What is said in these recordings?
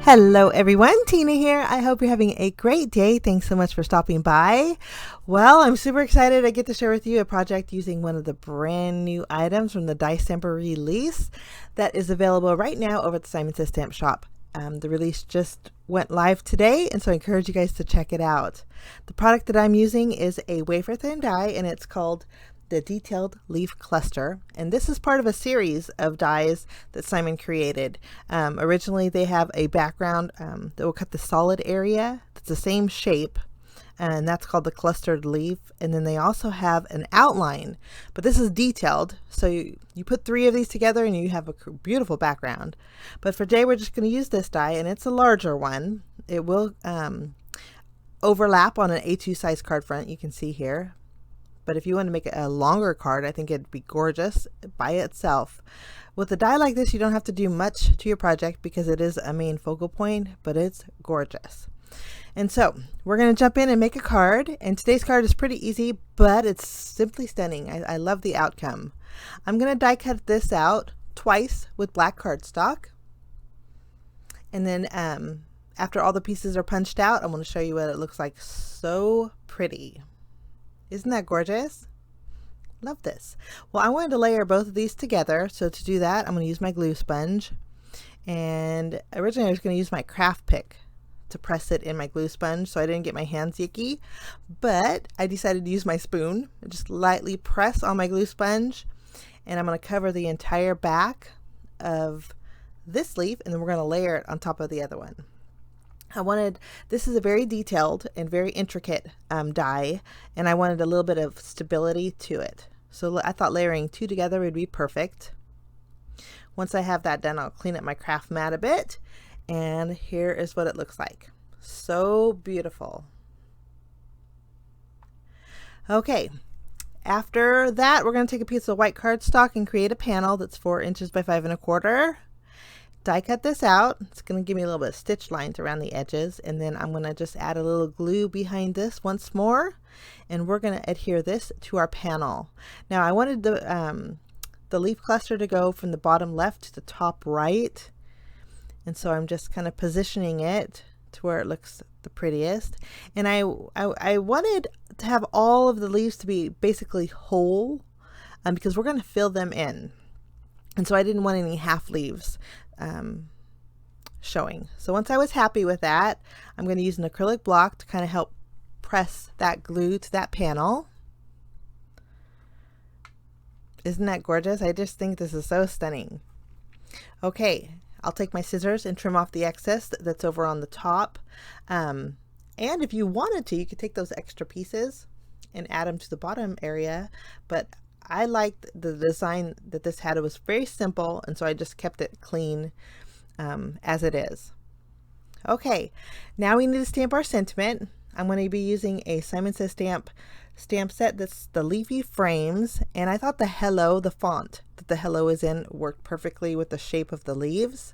Hello everyone, Tina here. I hope you're having a great day. Thanks so much for stopping by. Well, I'm super excited I get to share with you a project using one of the brand new items from the December release that is available right now over at the C&CT Stamp Shop. The release just went live today, and so I encourage you guys to check it out. The product that I'm using is a wafer thin die, and it's called the Detailed Leaf Cluster, and this is part of a series of dies that Simon created. Originally they have a background that will cut the solid area that's the same shape, and that's called the clustered leaf, and then they also have an outline, but this is detailed, so you put 3 of these together and you have a beautiful background. But for today we're just going to use this die, and it's a larger one. It will overlap on an A2 size card front, you can see here. But if you want to make a longer card, I think it'd be gorgeous by itself. With a die like this, you don't have to do much to your project because it is a main focal point, but it's gorgeous. And so we're going to jump in and make a card. And today's card is pretty easy, but it's simply stunning. I love the outcome. I'm going to die cut this out twice with black cardstock. And then after all the pieces are punched out, I'm going to show you what it looks like. So pretty. Isn't that gorgeous? Love this. Well, I wanted to layer both of these together. So to do that, I'm going to use my glue sponge. And originally I was going to use my craft pick to press it in my glue sponge so I didn't get my hands icky. But I decided to use my spoon and just lightly press on my glue sponge. And I'm going to cover the entire back of this leaf, and then we're going to layer it on top of the other one. This is a very detailed and very intricate die, and I wanted a little bit of stability to it. So I thought layering 2 together would be perfect. Once I have that done, I'll clean up my craft mat a bit, and here is what it looks like. So beautiful. Okay, after that, we're going to take a piece of white cardstock and create a panel that's 4 inches by 5 1/4. Die cut this out. It's going to give me a little bit of stitch lines around the edges, and then I'm going to just add a little glue behind this once more, and we're going to adhere this to our panel. Now I wanted the leaf cluster to go from the bottom left to the top right, and so I'm just kind of positioning it to where it looks the prettiest. And I wanted to have all of the leaves to be basically whole because we're going to fill them in, and so I didn't want any half leaves showing. So once I was happy with that, I'm going to use an acrylic block to kind of help press that glue to that panel. Isn't that gorgeous? I just think this is so stunning. Okay, I'll take my scissors and trim off the excess that's over on the top. And if you wanted to, you could take those extra pieces and add them to the bottom area, but I liked the design that this had. It was very simple, and so I just kept it clean as it is. Okay, now we need to stamp our sentiment. I'm going to be using a C&CT stamp set that's the leafy frames, and I thought the hello, the font that the hello is in, worked perfectly with the shape of the leaves.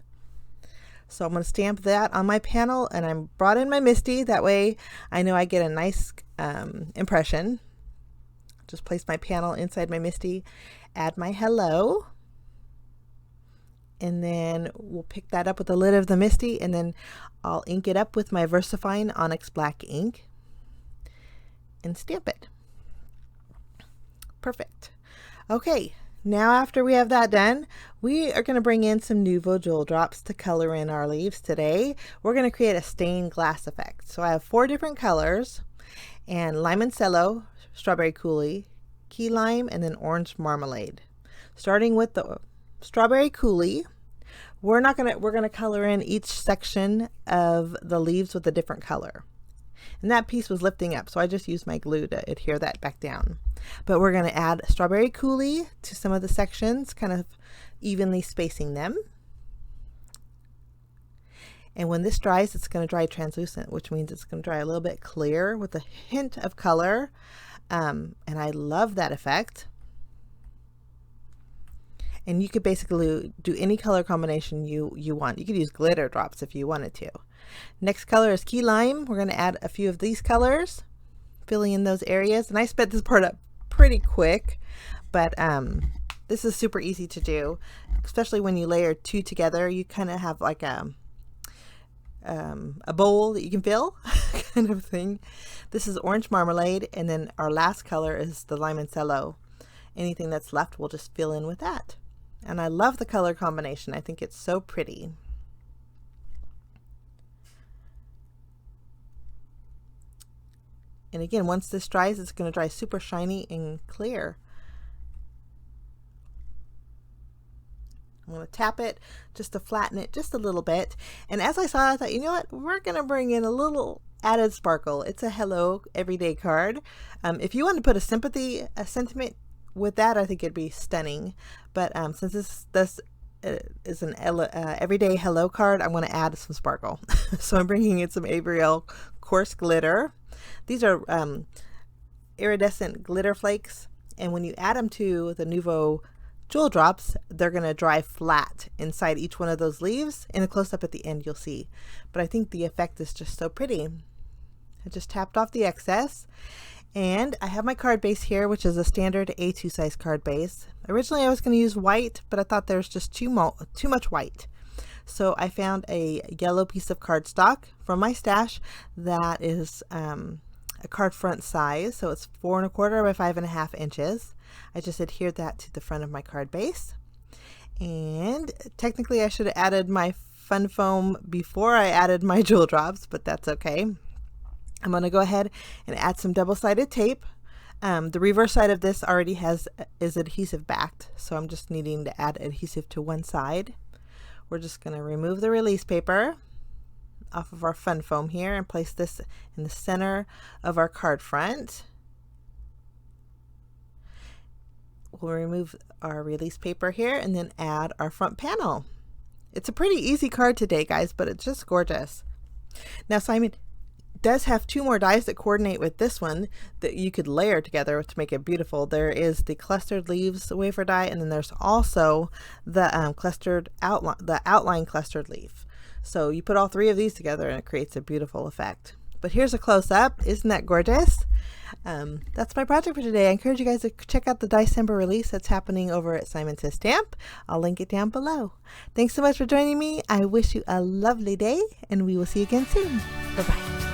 So I'm going to stamp that on my panel, and I brought in my MISTI. That way I know I get a nice impression. Just place my panel inside my MISTI, add my hello, and then we'll pick that up with the lid of the MISTI, and then I'll ink it up with my VersaFine Onyx Black ink and stamp it. Perfect. Okay, now after we have that done, we are going to bring in some Nuvo Jewel Drops to color in our leaves today. We're going to create a stained glass effect. So I have 4 different colors, and Limoncello, Strawberry Coulis, Key Lime, and then Orange Marmalade. Starting with the Strawberry Coulis, we're gonna color in each section of the leaves with a different color. And that piece was lifting up, so I just used my glue to adhere that back down. But we're gonna add Strawberry Coulis to some of the sections, kind of evenly spacing them. And when this dries, it's going to dry translucent, which means it's going to dry a little bit clear with a hint of color. And I love that effect. And you could basically do any color combination you want. You could use glitter drops if you wanted to. Next color is Key Lime. We're going to add a few of these colors, filling in those areas. And I sped this part up pretty quick, but this is super easy to do, especially when you layer 2 together. You kind of have like a bowl that you can fill kind of thing. This is orange marmalade, and then our last color is the limoncello. Anything that's left we'll just fill in with that. And I love the color combination. I think it's so pretty. And again, once this dries, it's going to dry super shiny and clear. I'm going to tap it just to flatten it just a little bit. And as I saw, I thought, you know what? We're going to bring in a little added sparkle. It's a hello everyday card. If you want to put a sentiment with that, I think it'd be stunning. But since this is an everyday hello card, I'm going to add some sparkle. So I'm bringing in some Ariel coarse glitter. These are iridescent glitter flakes. And when you add them to the Nuvo Jewel Drops, they're going to dry flat inside each one of those leaves. In a close-up at the end, you'll see. But I think the effect is just so pretty. I just tapped off the excess. And I have my card base here, which is a standard A2 size card base. Originally, I was going to use white, but I thought there was just too much white. So I found a yellow piece of cardstock from my stash that is a card front size. So it's 4 1/4 by 5.5 inches. I just adhered that to the front of my card base. And technically I should have added my fun foam before I added my jewel drops, but that's okay. I'm going to go ahead and add some double-sided tape. The reverse side of this already is adhesive backed, so I'm just needing to add adhesive to one side. We're just going to remove the release paper off of our fun foam here and place this in the center of our card front. We'll remove our release paper here and then add our front panel. It's a pretty easy card today, guys, but it's just gorgeous. Now Simon does have 2 more dies that coordinate with this one that you could layer together to make it beautiful. There is the clustered leaves wafer die, and then there's also the outline clustered leaf. So you put all 3 of these together and it creates a beautiful effect. But here's a close-up. Isn't that gorgeous? That's my project for today. I encourage you guys to check out the Diecember release that's happening over at Simon Says Stamp. I'll link it down below. Thanks so much for joining me. I wish you a lovely day, and we will see you again soon. Bye-bye.